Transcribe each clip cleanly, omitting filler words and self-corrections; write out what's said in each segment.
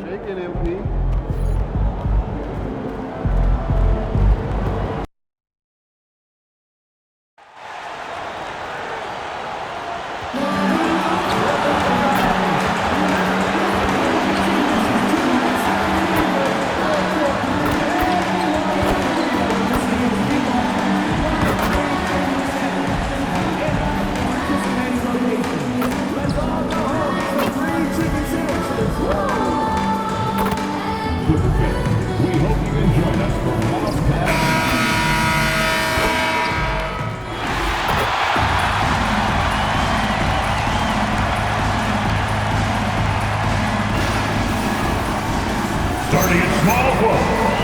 Shaking MP. We hope you can join us for Wildcat. Starting at small forward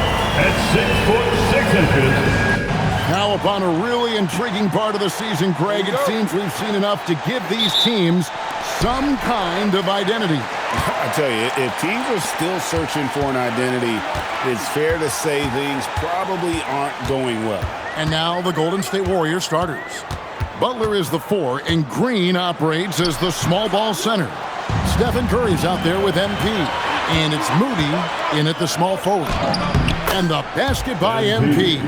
at 6'6". Now upon a really intriguing part of the season, Greg, it seems we've seen enough to give these teams some kind of identity. I tell you, if teams are still searching for an identity, it's fair to say things probably aren't going well. And now the Golden State Warriors starters. Butler is the 4, and Green operates as the small ball center. Stephen Curry's out there with MP, and it's Moody in at the small forward. And the basket by MP.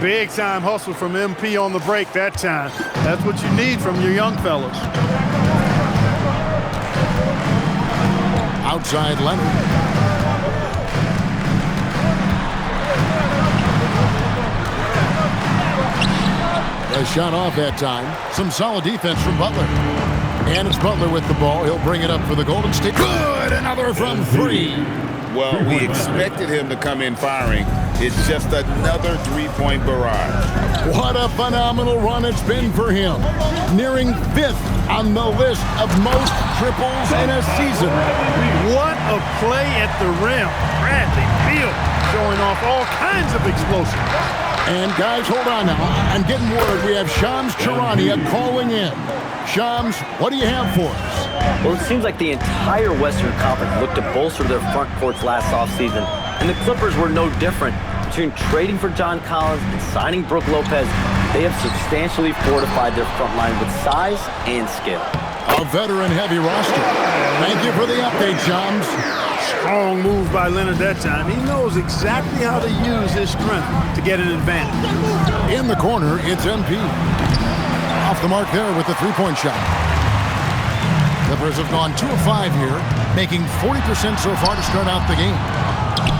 Big time hustle from MP on the break that time. That's what you need from your young fellas. Outside Leonard. A shot off that time. Some solid defense from Butler. And it's Butler with the ball. He'll bring it up for the Golden State. Good! Another from 3. Well, we expected him to come in firing. It's just another three-point barrage. What a phenomenal run it's been for him. Nearing 5th on the list of most triples in a season. What a play at the rim. Bradley Beal showing off all kinds of explosive. And guys, hold on now. I'm getting word we have Shams Charania calling in. Shams, what do you have for us? Well, it seems like the entire Western Conference looked to bolster their front courts last offseason, and the Clippers were no different. Between trading for John Collins and signing Brook Lopez, they have substantially fortified their front line with size and skill. A veteran-heavy roster. Thank you for the update, Shams. Strong move by Leonard that time. He knows exactly how to use his strength to get an advantage. In the corner, it's MP. Off the mark there with the three-point shot. Clippers have gone 2 of 5 here, making 40% so far to start out the game.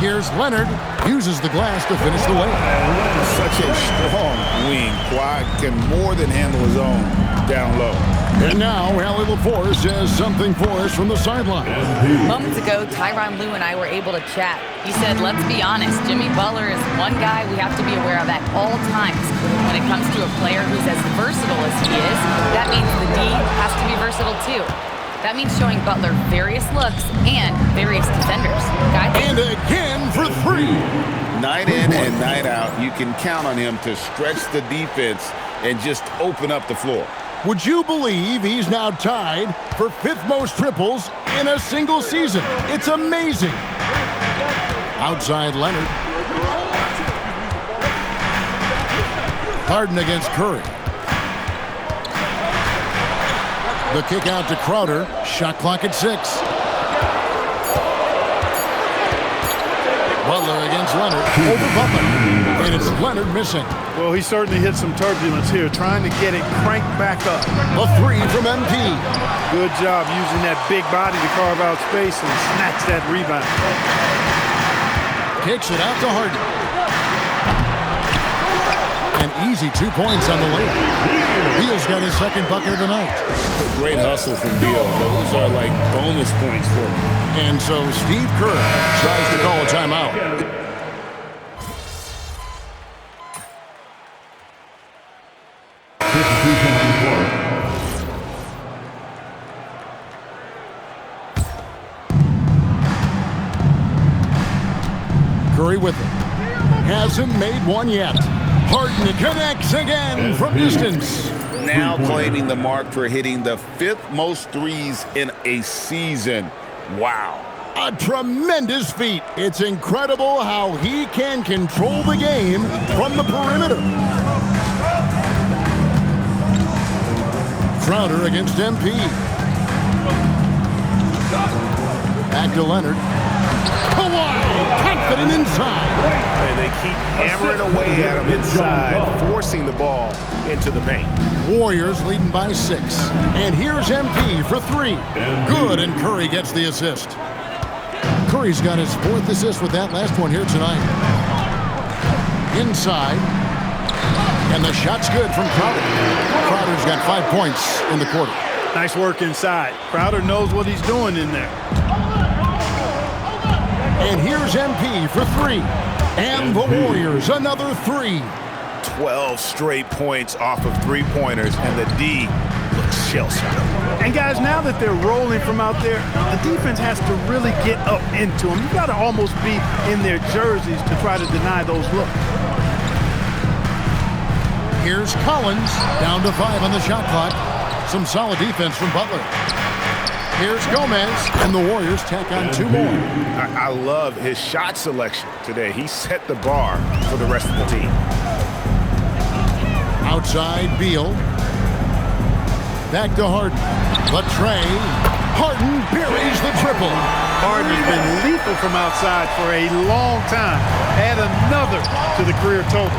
Here's Leonard, uses the glass to finish the way. Such a strong wing. Kawhi can more than handle his own down low. And now, Allie LaForce has something for us from the sideline. Moments ago, Tyronn Lue and I were able to chat. He said, let's be honest, Jimmy Butler is one guy we have to be aware of at all times. When it comes to a player who's as versatile as he is, that means the D has to be versatile too. That means showing Butler various looks and various defenders. And again for 3. Night in and night out, you can count on him to stretch the defense and just open up the floor. Would you believe he's now tied for 5th most triples in a single season? It's amazing. Outside Leonard. Harden against Curry. The kick out to Crowder. Shot clock at 6. Butler against Leonard. Over Butler. And it's Leonard missing. Well, he certainly hit some turbulence here, trying to get it cranked back up. A 3 from MP. Good job using that big body to carve out space and snatch that rebound. Kicks it out to Harden. An easy 2 points on the layup. Beal's got his second bucket of the night. Great hustle from Beal. Those are like bonus points for him. And so Steve Kerr tries to call a timeout. Curry with it. Hasn't made one yet. Harden connects again from distance. now claiming the mark for hitting the 5th most threes in a season. Wow. A tremendous feat. It's incredible how he can control the game from the perimeter. Crowder against MP. Back to Leonard. Kawhi, confident inside. And they keep hammering away at him inside, forcing the ball into the paint. Warriors leading by 6. And here's MP for 3. Good, and Curry gets the assist. Curry's got his 4th assist with that last one here tonight. Inside. And the shot's good from Crowder. Crowder's got 5 points in the quarter. Nice work inside. Crowder knows what he's doing in there. And here's MP for 3. And the Warriors, another 3. 12 straight points off of three-pointers, and the D looks shell-shocked. And guys, now that they're rolling from out there, the defense has to really get up into them. You got to almost be in their jerseys to try to deny those looks. Here's Collins, down to 5 on the shot clock. Some solid defense from Butler. Here's Gomez, and the Warriors tack on 2 more. I love his shot selection today. He set the bar for the rest of the team. Outside, Beal. Back to Harden. Latrey. Harden buries the triple. Harden has been lethal from outside for a long time. Add another to the career total.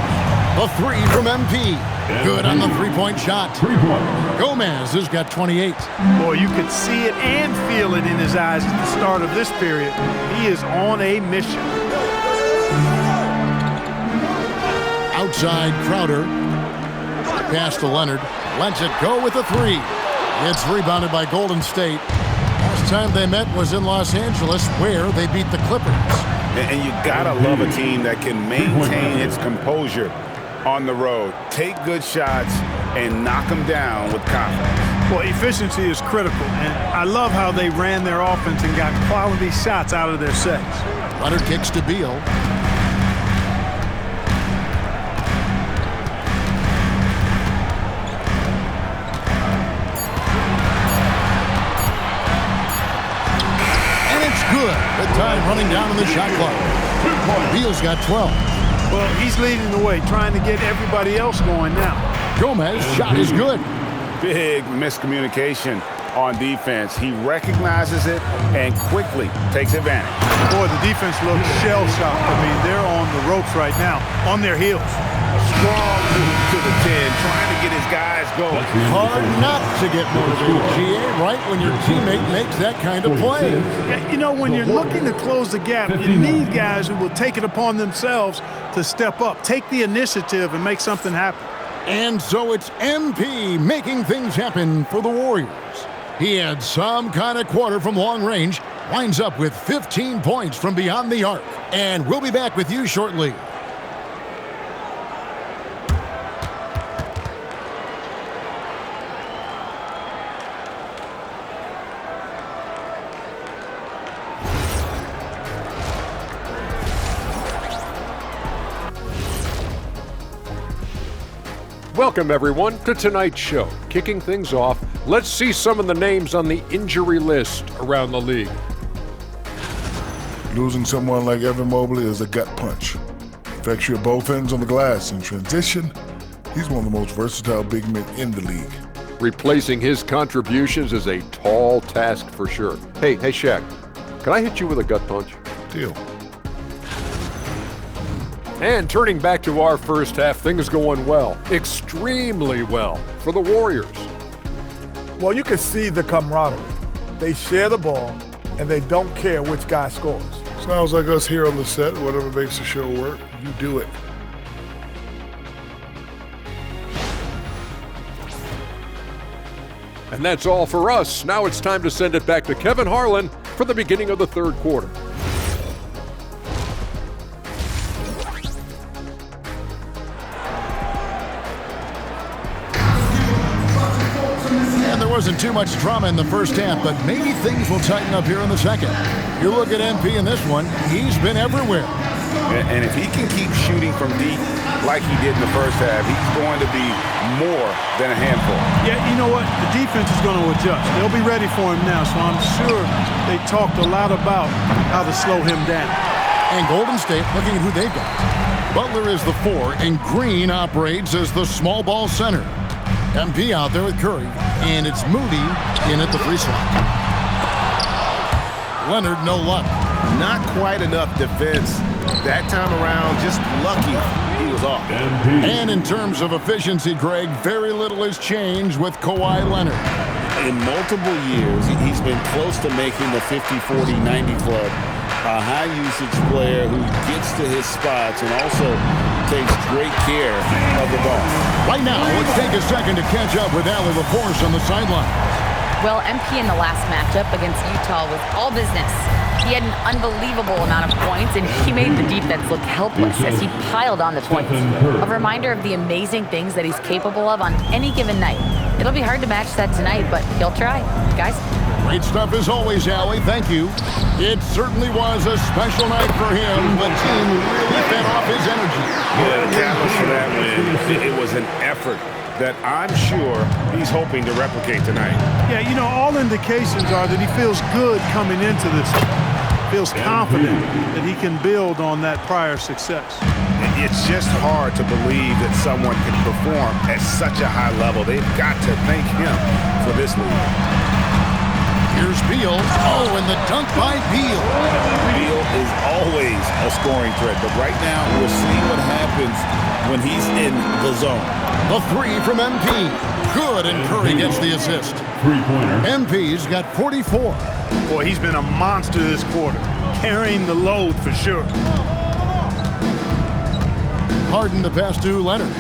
A 3 from MP. Good on the 3-point shot. 3-point. Gomez has got 28. Boy, you could see it and feel it in his eyes at the start of this period. He is on a mission. Outside, Crowder. Pass to Leonard. Lets it go with a 3. It's rebounded by Golden State. Last time they met was in Los Angeles, where they beat the Clippers. And you gotta love a team that can maintain its composure on the road. Take good shots and knock them down with confidence. Well, efficiency is critical, and I love how they ran their offense and got quality shots out of their sets. Leonard kicks to Beal. And it's good. The time running down on the shot clock. Beal's got 12. Well, he's leading the way, trying to get everybody else going now. Gomez, shot is good. Big miscommunication on defense. He recognizes it and quickly takes advantage. Boy, the defense looks shell-shocked. I mean, they're on the ropes right now, on their heels. Strong move to the 10, trying to get his guys going. Hard not to get motivated, GA, right when your teammate makes that kind of play. Yeah, you know, when you're looking to close the gap, you need guys who will take it upon themselves to step up, take the initiative, and make something happen. And so it's MP making things happen for the Warriors. He had some kind of quarter from long range, winds up with 15 points from beyond the arc. And we'll be back with you shortly. Welcome, everyone, to tonight's show. Kicking things off, let's see some of the names on the injury list around the league. Losing someone like Evan Mobley is a gut punch. Affects you at both ends on the glass. In transition, he's one of the most versatile big men in the league. Replacing his contributions is a tall task for sure. Hey, Shaq, can I hit you with a gut punch? Deal. And turning back to our first half, things going well, extremely well for the Warriors. Well, you can see the camaraderie. They share the ball, and they don't care which guy scores. Sounds like us here on the set. Whatever makes the show work, you do it. And that's all for us. Now it's time to send it back to Kevin Harlan for the beginning of the third quarter. Wasn't too much drama in the first half, but maybe things will tighten up here in the second. You look at MP in this one, he's been everywhere. And if he can keep shooting from deep, like he did in the first half, he's going to be more than a handful. Yeah, you know what? The defense is going to adjust. They'll be ready for him now, so I'm sure they talked a lot about how to slow him down. And Golden State looking at who they've got. Butler is the 4, and Green operates as the small ball center. MP out there with Curry, and it's Moody in at the free slot. Leonard, no luck. Not quite enough defense that time around. Just lucky he was off. And in terms of efficiency, Greg, very little has changed with Kawhi Leonard. In multiple years, he's been close to making the 50-40-90 club. A high-usage player who gets to his spots and also takes great care of the ball. Right now, let's take a second to catch up with Allie LaForce on the sideline. Well, MP in the last matchup against Utah was all business. He had an unbelievable amount of points, and he made the defense look helpless as he piled on the points. A reminder of the amazing things that he's capable of on any given night. It'll be hard to match that tonight, but he'll try. Guys? Great stuff as always, Allie. Thank you. It certainly was a special night for him. The team really fed off his energy. Yeah, the catalyst for that win, it was an effort that I'm sure he's hoping to replicate tonight. Yeah, you know, all indications are that he feels good coming into this. Feels confident that he can build on that prior success. It's just hard to believe that someone can perform at such a high level. They've got to thank him for this lead. Here's Beal. Oh, and the dunk by Beal. Beal is always a scoring threat, but right now we're seeing what happens when he's in the zone. The 3 from MP. Good, and Curry gets the assist. Three-pointer. MP's got 44. Boy, he's been a monster this quarter, carrying the load for sure. Harden to pass to Leonard.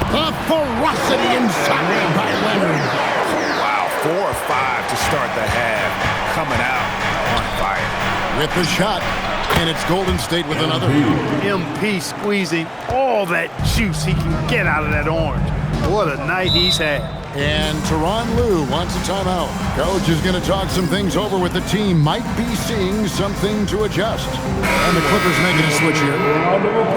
The ferocity inside by Leonard. Wow, 4 or 5 to start the half, coming out on fire. With the shot, and it's Golden State with another. MP squeezing all that juice he can get out of that orange. What a night he's had. And Tyronn Lue wants a timeout. Coach is going to talk some things over with the team. Might be seeing something to adjust. And the Clippers making a switch here.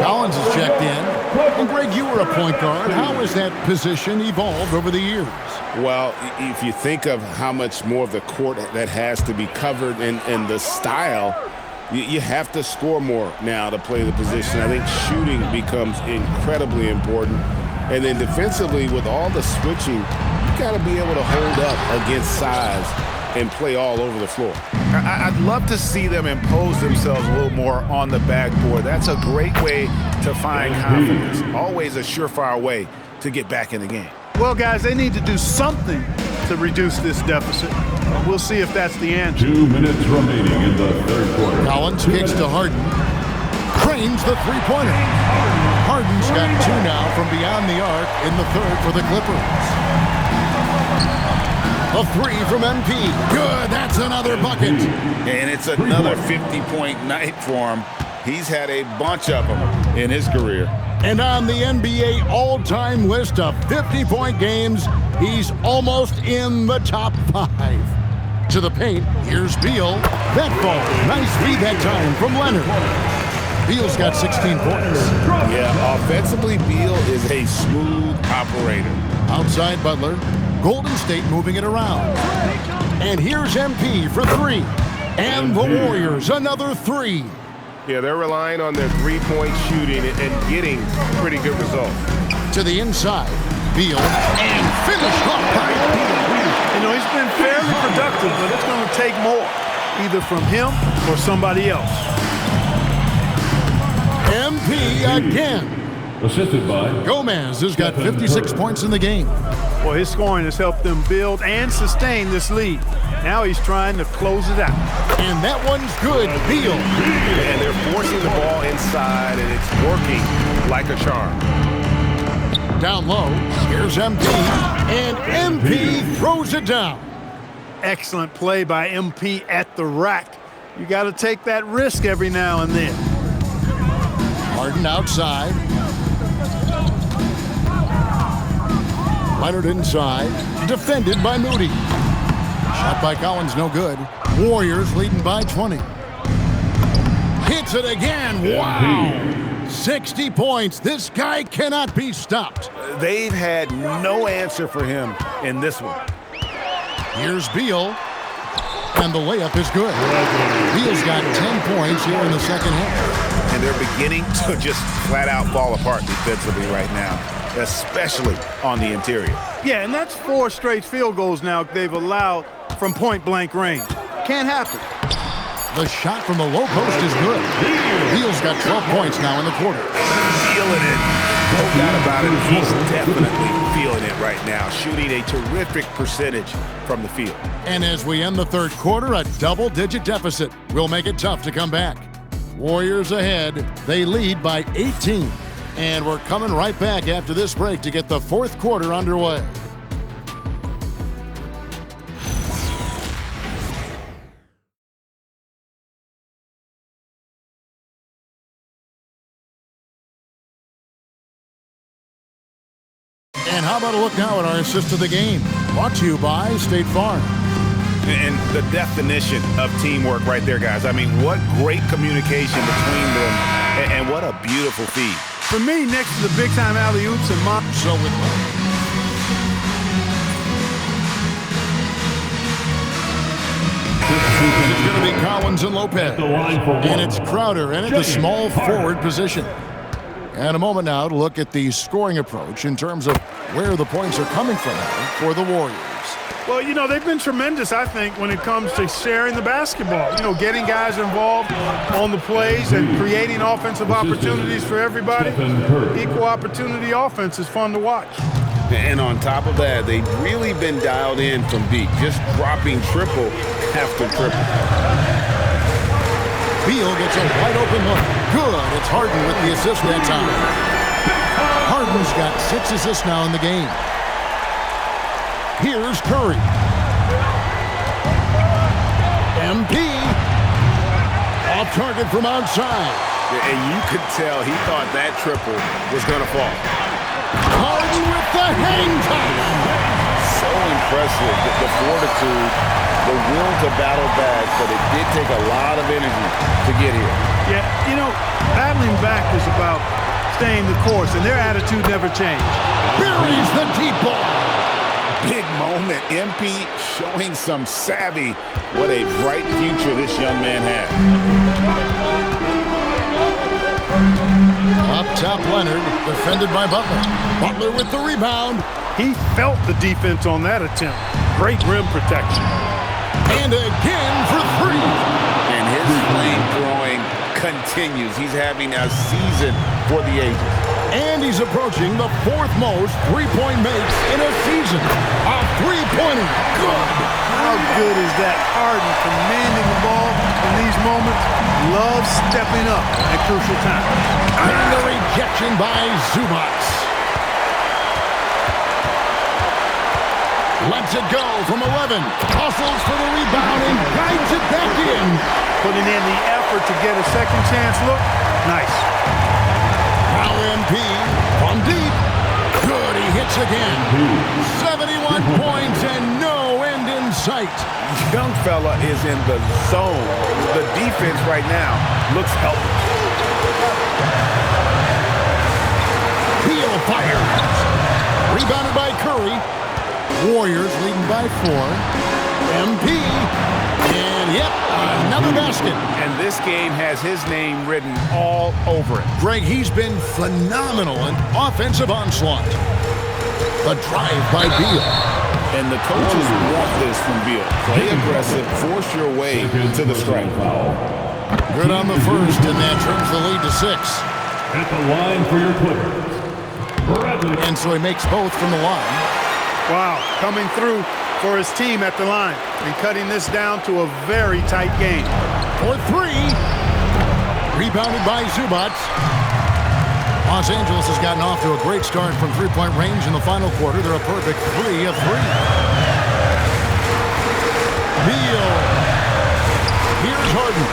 Collins has checked in. And Greg, you were a point guard. How has that position evolved over the years? Well, if you think of how much more of the court that has to be covered and the style, you have to score more now to play the position. I think shooting becomes incredibly important. And then defensively, with all the switching, you got to be able to hold up against size and play all over the floor. I'd love to see them impose themselves a little more on the backboard. That's a great way to find confidence. Always a surefire way to get back in the game. Well, guys, they need to do something to reduce this deficit. We'll see if that's the answer. 2 minutes remaining in the third quarter. Collins kicks to Harden. Cranes the three-pointer. Harden's got 2 now from beyond the arc in the third for the Clippers. A 3 from MP. Good, that's another bucket. And it's another 50-point night for him. He's had a bunch of them in his career. And on the NBA all-time list of 50-point games, he's almost in the top 5. To the paint, here's Beal. That ball, nice feed that time from Leonard. Beal's got 16 points. Yeah, offensively, Beal is a smooth operator. Outside Butler, Golden State moving it around. And here's MP for 3. And the Warriors, another 3. Yeah, they're relying on their three-point shooting and getting pretty good results. To the inside, Beal, and finished off by Beal. You know, he's been fairly productive, but it's going to take more, either from him or somebody else. MP again. Assisted by Gomez has got 56 points in the game. Well, his scoring has helped them build and sustain this lead. Now he's trying to close it out. And that one's good. Beal. And they're forcing the ball inside, and it's working like a charm. Down low, here's MP. And MP throws it down. Excellent play by MP at the rack. You got to take that risk every now and then. Harden outside. Leonard inside. Defended by Moody. Shot by Collins, no good. Warriors leading by 20. Hits it again. Wow. 60 points. This guy cannot be stopped. They've had no answer for him in this one. Here's Beal. And the layup is good. Beal's got 10 points here in the second half. And they're beginning to just flat out fall apart defensively right now, especially on the interior. Yeah, and that's 4 straight field goals now they've allowed from point-blank range. Can't happen. The shot from the low post is good. Beal's got 12 points now in the quarter. Feeling it. No doubt about it. He's definitely feeling it right now, shooting a terrific percentage from the field. And as we end the third quarter, a double-digit deficit will make it tough to come back. Warriors ahead. They lead by 18. And we're coming right back after this break to get the fourth quarter underway. And how about a look now at our assist of the game? Brought to you by State Farm. And the definition of teamwork right there, guys. I mean, what great communication between them, and what a beautiful feed. For me, next to the big-time alley-oops and mom. So with it's going to be Collins and Lopez. And it's Crowder in at the small forward position. And a moment now to look at the scoring approach in terms of where the points are coming from for the Warriors. Well, you know, they've been tremendous, I think, when it comes to sharing the basketball. You know, getting guys involved on the plays and creating offensive opportunities for everybody. Equal opportunity offense is fun to watch. And on top of that, they've really been dialed in from deep, just dropping triple after triple. Beal gets a wide open look. Good. It's Harden with the assist that time. Harden's got 6 assists now in the game. Here's Curry. MP. Off target from outside. And you could tell he thought that triple was going to fall. Harden with the hang time. So impressive, the fortitude, the will to battle back, but it did take a lot of energy to get here. Yeah, you know, battling back is about staying the course, and their attitude never changed. Buries the deep ball. Big moment. MP showing some savvy. What a bright future this young man has. Up top, Leonard, defended by Butler. Butler with the rebound. He felt the defense on that attempt. Great rim protection. And again for 3. And his flame throwing continues. He's having a season for the ages. And he's approaching the 4th most three-point makes in a season. A three-pointer. Good. How good is that? Harden commanding the ball in these moments. Loves stepping up at crucial times. And the rejection by Zubac. Lets it go from 11. Hustles for the rebound and guides it back in. Putting in the effort to get a second chance look. Nice. Now MP from deep. Good, he hits again. 71 points and no end in sight. Young fella is in the zone. The defense right now looks helpless. Beal fires. Rebounded by Curry. Warriors leading by 4. MP. And yep, another basket. And this game has his name written all over it. Greg, he's been phenomenal in offensive onslaught. A drive by Beal. And the coaches want this from Beal. Play aggressive, force your way to the strike. Good on the first, and that trims the lead to 6. At the line for your Clippers. And so he makes both from the line. Wow, coming through for his team at the line and cutting this down to a very tight game. For 3. Rebounded by Zubac. Los Angeles has gotten off to a great start from three-point range in the final quarter. They're a perfect 3 of 3. Beal. Here's Harden.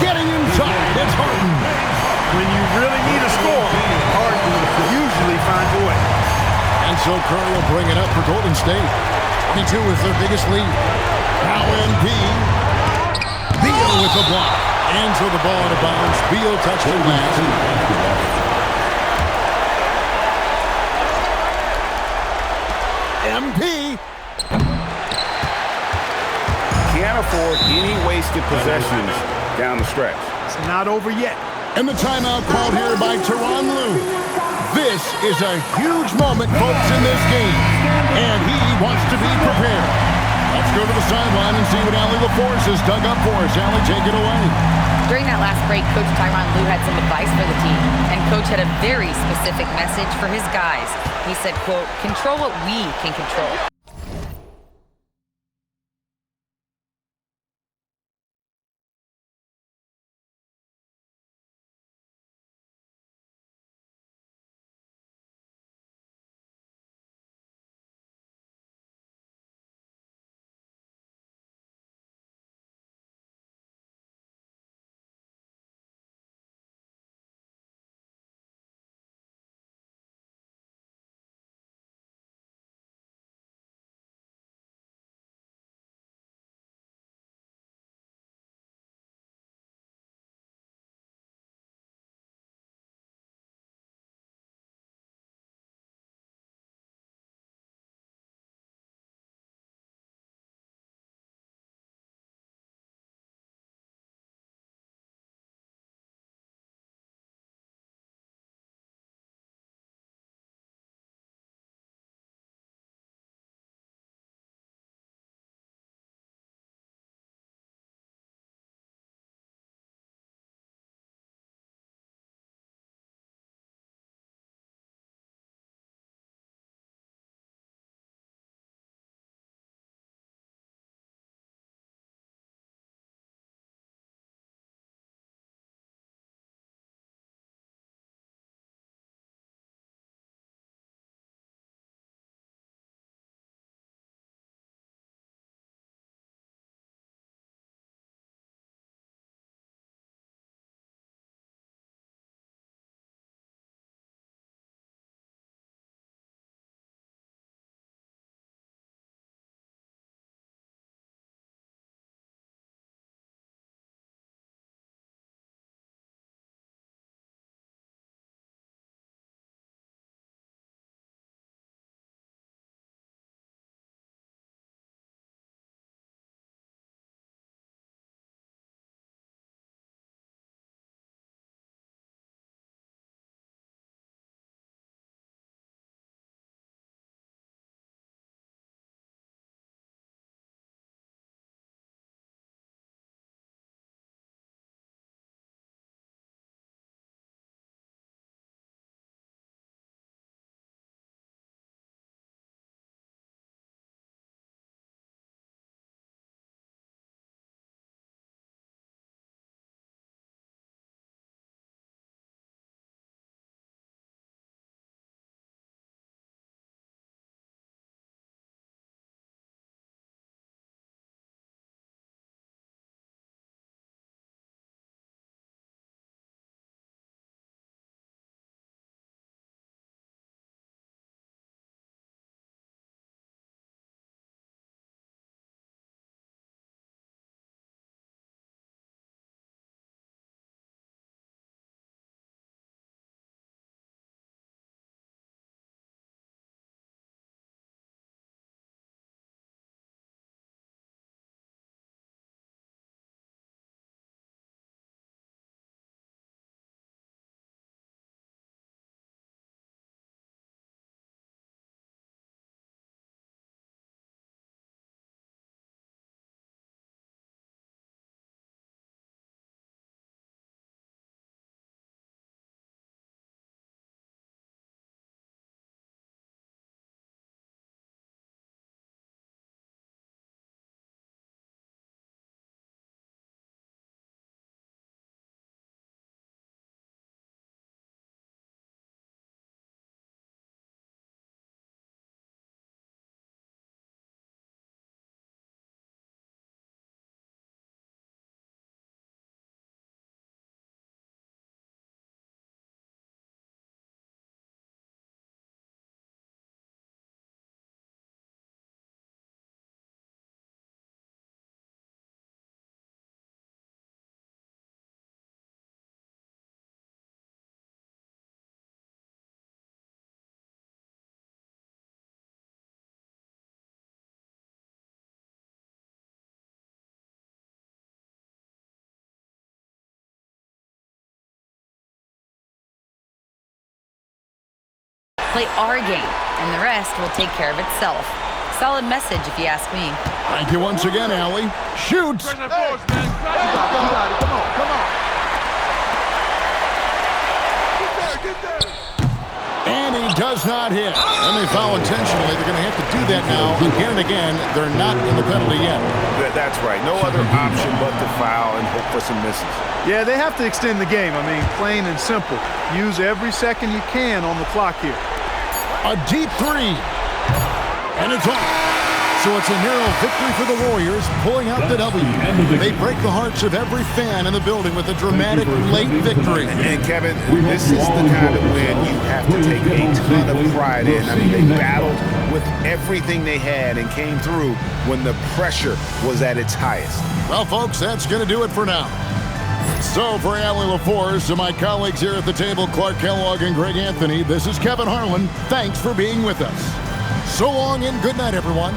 Getting inside. It's Harden. When you really need a score, Harden usually finds a way. And so Curry will bring it up for Golden State. 22 is their biggest lead. Now MP. Beal with the block. And so the ball out of bounds. Beal touched it last. MP. Can't afford any wasted possessions down the stretch. It's not over yet. And the timeout called here by Tyronn Lue. This is a huge moment, folks, in this game. And he wants to be prepared. Let's go to the sideline and see what Allie LaForce has dug up for us. Allie, take it away. During that last break, Coach Tyronn Lue had some advice for the team. And Coach had a very specific message for his guys. He said, quote, control what we can control. play our game, and the rest will take care of itself. Solid message, if you ask me. Thank you once again, Allie. Shoots. Come on. And he does not hit. And they foul intentionally. They're going to have to do that now. Again and again, they're not in the penalty yet. That's right. No other option but to foul and hope for some misses. Yeah, they have to extend the game. I mean, plain and simple. Use every second you can on the clock here. A deep three. And it's off. So it's a narrow victory for the Warriors, pulling out the W. They break the hearts of every fan in the building with a dramatic late victory. And Kevin, this is the kind of win you have to take a ton of pride in. I mean, they battled with everything they had and came through when the pressure was at its highest. Well, folks, that's going to do it for now. So for Allie LaForce and my colleagues here at the table, Clark Kellogg and Greg Anthony, this is Kevin Harlan. Thanks for being with us. So long and good night, everyone.